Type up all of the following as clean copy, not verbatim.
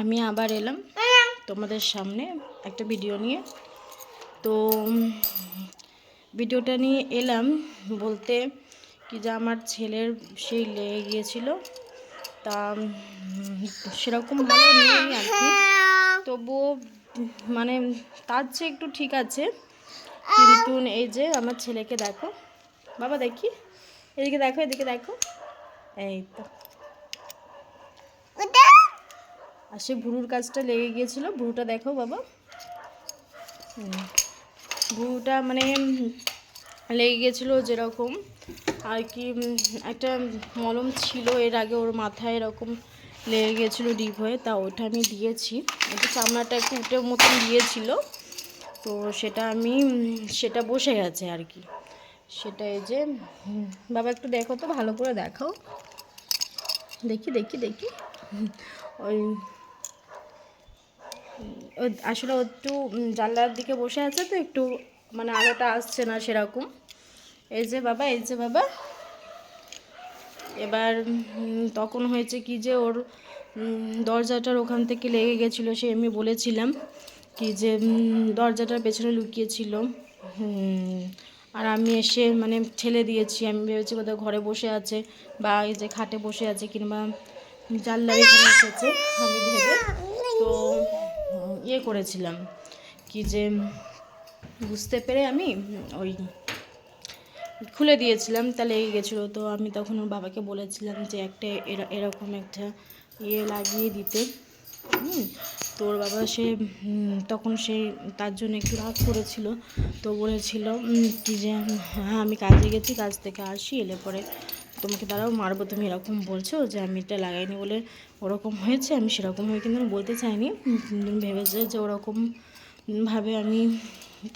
আমি আবার এলাম তোমাদের সামনে একটা ভিডিও নিয়ে। তো ভিডিওটা নিয়ে এলাম বলতে কি যে আমার ছেলের সেই লেগে গিয়েছিল, তা সেরকম ভালো নেই আর কি, তবুও মানে তার চেয়ে একটু ঠিক আছে। কিন্তু এই যে আমার ছেলেকে দেখো বাবা, দেখি এদিকে দেখো, এদিকে দেখো, এই তো আর সে ভুরুর কাজটা লেগে গিয়েছিল। ভুরুটা দেখো বাবা, ভুরুটা মানে লেগে গিয়েছিলো যেরকম আর কি। একটা মলম ছিল এর আগে ওর মাথায় এরকম লেগে গিয়েছিলো ডিপ হয়ে, তা ওটা আমি দিয়েছি। একটু চামড়াটা একটু উঠে মতন দিয়েছিল, তো সেটা বসে গেছে আর কি। সেটা এই যে বাবা একটু দেখো তো, ভালো করে দেখাও, দেখি দেখি দেখি। ওই আসলে ও একটু জানলার দিকে বসে আছে, তো একটু মানে আলোটা আসছে না সেরকম। এই যে বাবা, এই যে বাবা, এবার তখন হয়েছে কি যে ওর দরজাটার ওখান থেকে লেগে গেছিলো। সে আমি বলেছিলাম কি যে দরজাটার পেছনে লুকিয়েছিল, আর আমি এসে মানে ঠেলে দিয়েছি। আমি ভেবেছি কোথাও ঘরে বসে আছে বা এই যে খাটে বসে আছে কিংবা জানলার এখানে এসেছে আমি ভেবে, তো ইয়ে করেছিলাম কি যে বুঝতে পেরে আমি ওই খুলে দিয়েছিলাম, তা লেগে গেছিলো। তো আমি তখন ওর বাবাকে বলেছিলাম যে একটা এরকম একটা ইয়ে লাগিয়ে দিতে। তো ওর বাবা তখন তার জন্য একটু রাগ করেছিল। তো বলেছিল কি যে হ্যাঁ আমি কাজে গেছি, কাজ থেকে আসি, এলে পরে তোমাকে দাঁড়াও মারবো, তুমি এরকম বলছো যে আমি এটা লাগাইনি বলে ওরকম হয়েছে। আমি সেরকমভাবে কিন্তু আমি বলতে চাইনি, ভেবেছে যে ওরকমভাবে আমি।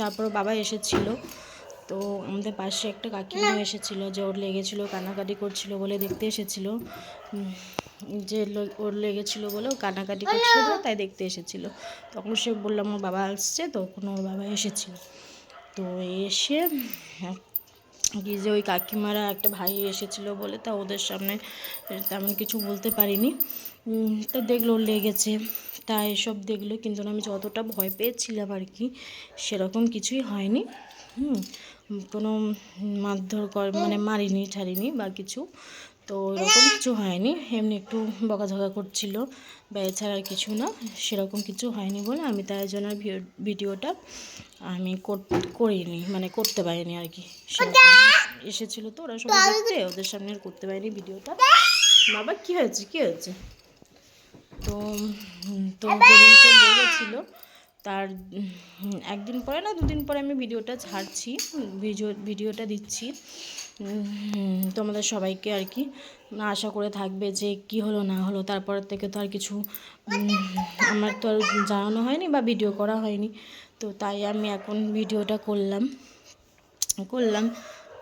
তারপর বাবা এসেছিলো, তো আমাদের পাশে একটা কাকিমা এসেছিলো, যে ওর লেগেছিলো, কান্নাকাটি করছিল বলে দেখতে এসেছিলো, যে ওর লেগেছিলো বলে ও কান্নাকাটি করছিল বলে তাই দেখতে এসেছিলো। তখন সে বললাম ওর বাবা আসছে, তখন ওর বাবা এসেছিলো। তো এসে কি যে ওই কাকিমারা একটা ভাই এসেছিলো বলে তা ওদের সামনে তেমন কিছু বলতে পারিনি। তো দেখলো ওর লেগেছে, তা এসব দেখলো, কিন্তু আমি যতটা ভয় পেয়েছিলাম আর কি সেরকম কিছুই হয়নি। কোনো মারধর মানে মারিনি ঠারিনি বা কিছু, তো এরকম কিছু হয়নি। এমনি একটু বকাঝকা করছিল বা এছাড়া আর কিছু না, সেরকম কিছু হয়নি বলে আমি তার জন্য ভিডিওটা আমি করিনি, মানে করতে পারিনি আর কি। এসেছিলো তো ওরা সবাই দেখতে, ওদের সামনে আর করতে পারিনি ভিডিওটা। বাবা কী হয়েছে, কী হয়েছে? তো তো যেদিনকে লেগেছিলো তার একদিন পরে না দুদিন পরে আমি ভিডিওটা ছাড়ছি, ভিডিওটা দিচ্ছি তোমাদের সবাইকে আর কি। আশা করে থাকবে যে কি হলো না হলো। তারপর থেকে তো আর কিছু আমার তো আর জানানো হয়নি বা ভিডিও করা হয়নি, তো তাই আমি এখন ভিডিওটা করলাম।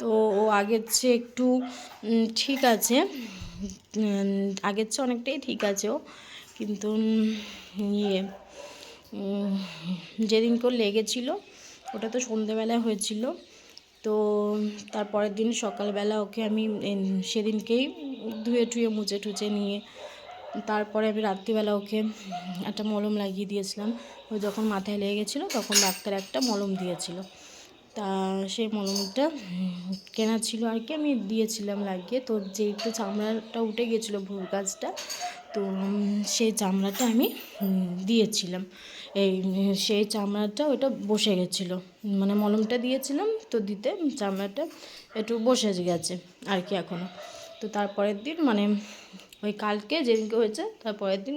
তো ও আগের চেয়ে একটু ঠিক আছে, আগের চেয়ে অনেকটাই ঠিক আছে ও। কিন্তু ইয়ে যেদিনকে ওর লেগেছিলো ওটা তো সন্ধেবেলায় হয়েছিল। তো তারপরের দিন সকালবেলা ওকে আমি সেদিনকেই ধুয়ে টুয়ে মুছে টুচে নিয়ে তারপরে আমি রাত্রিবেলা ওকে একটা মলম লাগিয়ে দিয়েছিলাম। ও যখন মাথায় লেগে গেছিলো তখন ডাক্তার একটা মলম দিয়েছিল, তা সেই মলমটা কেনা ছিল আর কি, আমি দিয়েছিলাম লাগিয়ে। তো যে একটু চামড়াটা উঠে গেছিলো ভুরুর কাজটা, তো সেই চামড়াটা আমি দিয়েছিলাম। সেই চামড়াটা ওটা বসে গেছিলো, মানে মলমটা দিয়েছিলাম তো দিতে চামড়াটা একটু বসে গেছে আর কি এখনও। তো তারপরের দিন মানে ওই কালকে যেদিনকে হয়েছে তারপরের দিন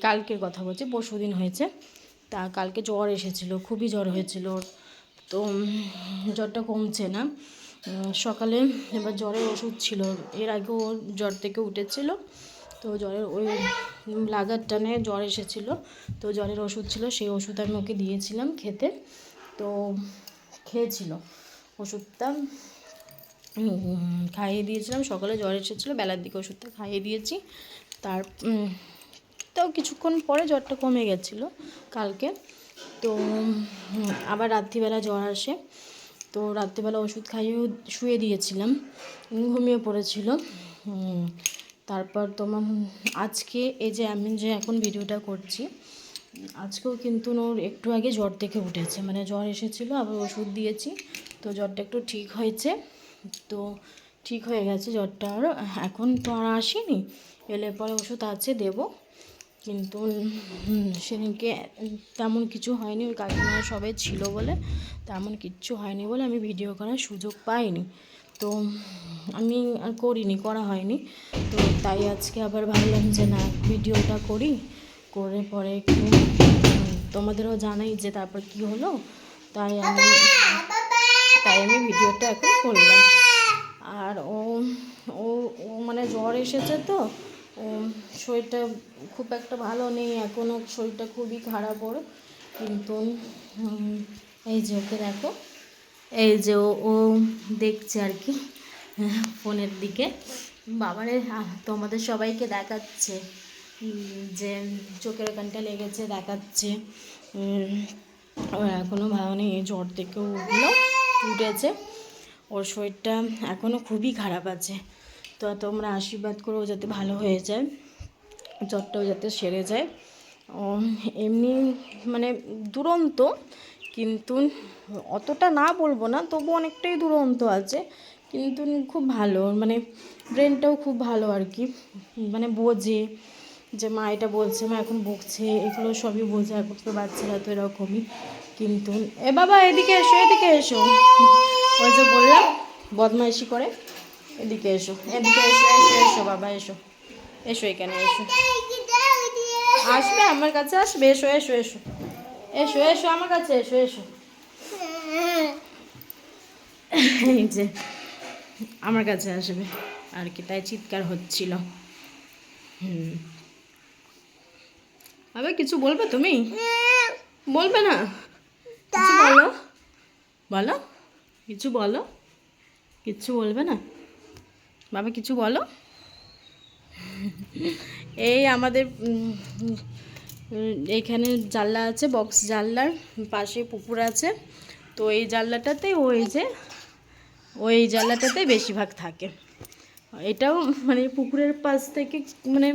কালকের কথা বলছি, পরশু দিন হয়েছে। তা কালকে জ্বর এসেছিলো, খুবই জ্বর হয়েছিল ওর। তো জ্বরটা কমছে না সকালে। এবার জ্বরের ওষুধ ছিল, এর আগেও জ্বর থেকে উঠেছিল, তো জ্বরের ওই লাগার টানে জ্বর এসেছিলো, তো জ্বরের ওষুধ ছিল, সেই ওষুধ আমি ওকে দিয়েছিলাম খেতে। তো খেয়েছিল ওষুধটা, খাইয়ে দিয়েছিলাম। সকালে জ্বর এসেছিলো, বেলার দিকে ওষুধটা খাইয়ে দিয়েছি। তাও কিছুক্ষণ পরে জ্বরটা কমে গেছিলো কালকে। তো আবার রাত্রিবেলা জ্বর আসে, তো রাত্রিবেলা ওষুধ খাইয়ে শুয়ে দিয়েছিলাম, ঘুমিয়ে পড়েছিল। তারপর তোমার আজকে এই যে আমি যে এখন ভিডিওটা করছি, আজকেও কিন্তু ওর একটু আগে জ্বর থেকে উঠেছে, মানে জ্বর এসেছিলো, আবার ওষুধ দিয়েছি, তো জ্বরটা একটু ঠিক হয়েছে, তো ঠিক হয়ে গেছে জ্বরটা। আর এখন তো আর আসেনি, এলে পরে ওষুধ আছে দেব, কিন্তু সেদিনকে তেমন কিছু হয়নি, ওই কাকিমারা সবাই ছিল বলে তেমন কিচ্ছু হয়নি বলে আমি ভিডিও করার সুযোগ পাইনি, তো আমি আর করিনি, করা হয়নি। তো তাই আজকে আবার ভাবলাম যে না, ভিডিওটা করি, করে পরে একটু তোমাদেরও জানাই যে তারপর কি হলো, তাই আমি ভিডিওটা এখন করলাম। আর ও ও ও মানে জ্বর এসেছে, তো ও শরীরটা খুব একটা ভালো নেই এখনও, শরীরটা খুবই খারাপ ওর, কিন্তু এই যে ওকে দেখো, এই যে ও দেখছে আর কি ফোনের দিকে, বাবারে তোমাদের সবাইকে দেখাচ্ছে যে চোখের ওখানটা লেগেছে, দেখাচ্ছে। ওর এখনও ভালো নেই, জ্বর থেকে উঠেছে, ওর শরীরটা এখনও খুবই খারাপ আছে, তো তোমরা আশীর্বাদ করো যাতে ভালো হয়ে যায়, জ্বরটাও যাতে সেরে যায়। ও এমনি মানে দুরন্ত, কিন্তু অতটা না বলবো না, তবু অনেকটাই দুরন্ত আছে, কিন্তু খুব ভালো, মানে ব্রেনটাও খুব ভালো আর কি, মানে বোঝে যে মা এটা বলছে, মা এখন বকছে, এগুলো সবই বোঝে, এখন তো বাচ্চারা তো এরকমই। কিন্তু এ বাবা এদিকে এসো, এদিকে এসো, ওই যে বললাম বদমাইশি করে, এদিকে এসো, এদিকে এসো, এসো এসো বাবা, এসো এসো, এখানে এসো, আসবে আমার কাছে, আসবে, এসো এসো এসো এসো এসো আমার কাছে এসো, এসো এই যে আমার কাছে আসবে আর কি, তাই চিৎকার হচ্ছিল। আবার কিছু বলবে তুমি? বলবে না? কিছু বলো, বলো কিছু, বলো কিচ্ছু বলবে না বাবা, কিছু বলো। এই আমাদের এইখানে জানলা আছে, বক্স জানলার পাশে পুকুর আছে, তো এই জানলাটাতে ওই জানলাটাতে বেশিরভাগ থাকে। এটাও মানে পুকুরের পাশ থেকে, মানে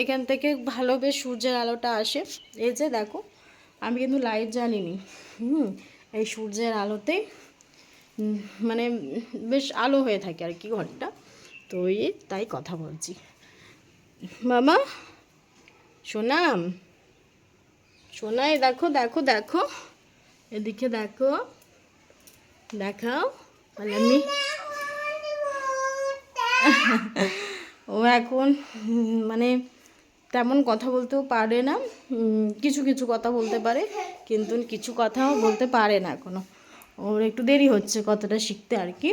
এখান থেকে ভালো বেশ সূর্যের আলোটা আসে, এই যে দেখো আমি কিন্তু লাইট জ্বালিনি, এই সূর্যের আলোতেই মানে বেশ আলো হয়ে থাকে আর কি ঘরটা, তো এই তাই কথা বলছি। মামা সোনাম, সোনাই দেখো দেখো দেখো, এদিকে দেখো, দেখাও আমি ও এখন মানে তেমন কথা বলতেও পারে না, কিছু কিছু কথা বলতে পারে, কিন্তু কিছু কথাও বলতে পারে না এখনও, ওর একটু দেরি হচ্ছে কথাটা শিখতে আর কি,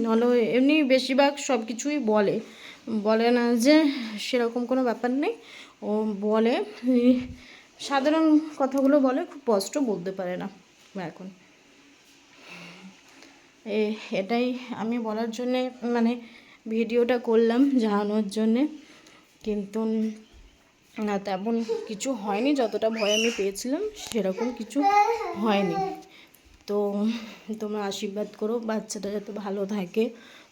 নাহলে এমনি বেশিরভাগ সব কিছুই বলে, বলে না যে সেরকম কোনো ব্যাপার নেই, ও বলে সাধারণ কথাগুলো বলে, খুব স্পষ্ট বলতে পারে না এখন। এটাই আমি বলার জন্যে মানে ভিডিওটা করলাম, জানানোর জন্যে, কিন্তু না তেমন কিছু হয়নি, যতটা ভয় আমি পেয়েছিলাম সেরকম কিছু হয়নি। তো তোমরা আশীর্বাদ করো বাচ্চাটা যাতে ভালো থাকে,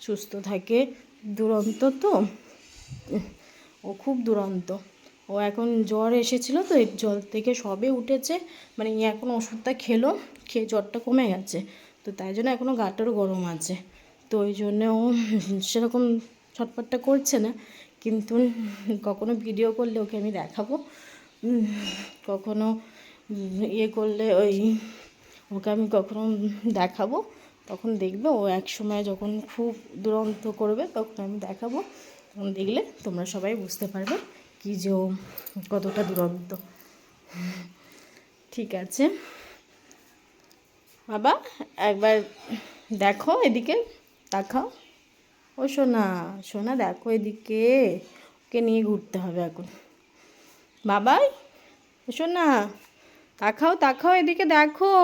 সুস্থ থাকে, দুরন্ত তো, ও খুব দুরন্ত, ও এখন জ্বর এসেছিলো, তো এই জ্বর থেকে সবে উঠেছে, মানে এখন ওষুধটা খেয়ে জ্বরটা কমে গেছে, তো তাই জন্য এখনও গাটারও গরম আছে, তো ওই জন্যে ও সেরকম ছটফটটা করছে না, কিন্তু কখনো ভিডিও করলে ওকে আমি দেখাবো, কখনো ইয়ে করলে ওকে আমি কখনো দেখাবো, তখন দেখবে ও এক সময় যখন খুব দুরন্ত করবে তখন আমি দেখাবো, তখন দেখলে তোমরা সবাই বুঝতে পারবে কি যে ও কতটা দুরন্ত। ঠিক আছে বাবা, একবার দেখো এদিকে, তাকাও, ও সোনা, সোনা দেখো এদিকে, ওকে নিয়ে ঘুরতে হবে এখন, বাবাই সোনা, তাকাও তাকাও এদিকে দেখো,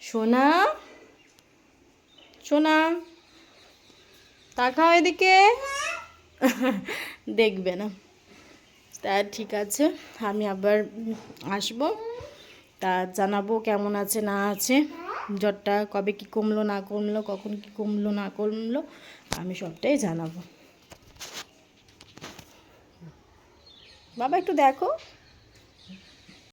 সোনা সোনা তাকাও এদিকে, দেখবে না, তা ঠিক আছে, আমি আবার আসবো, তা জানাবো কেমন আছে না আছে, জ্বরটা কবে কি কমলো না কমলো, কখন কি কমলো না কমলো, আমি সবটাই জানাবো। বাবা একটু দেখো।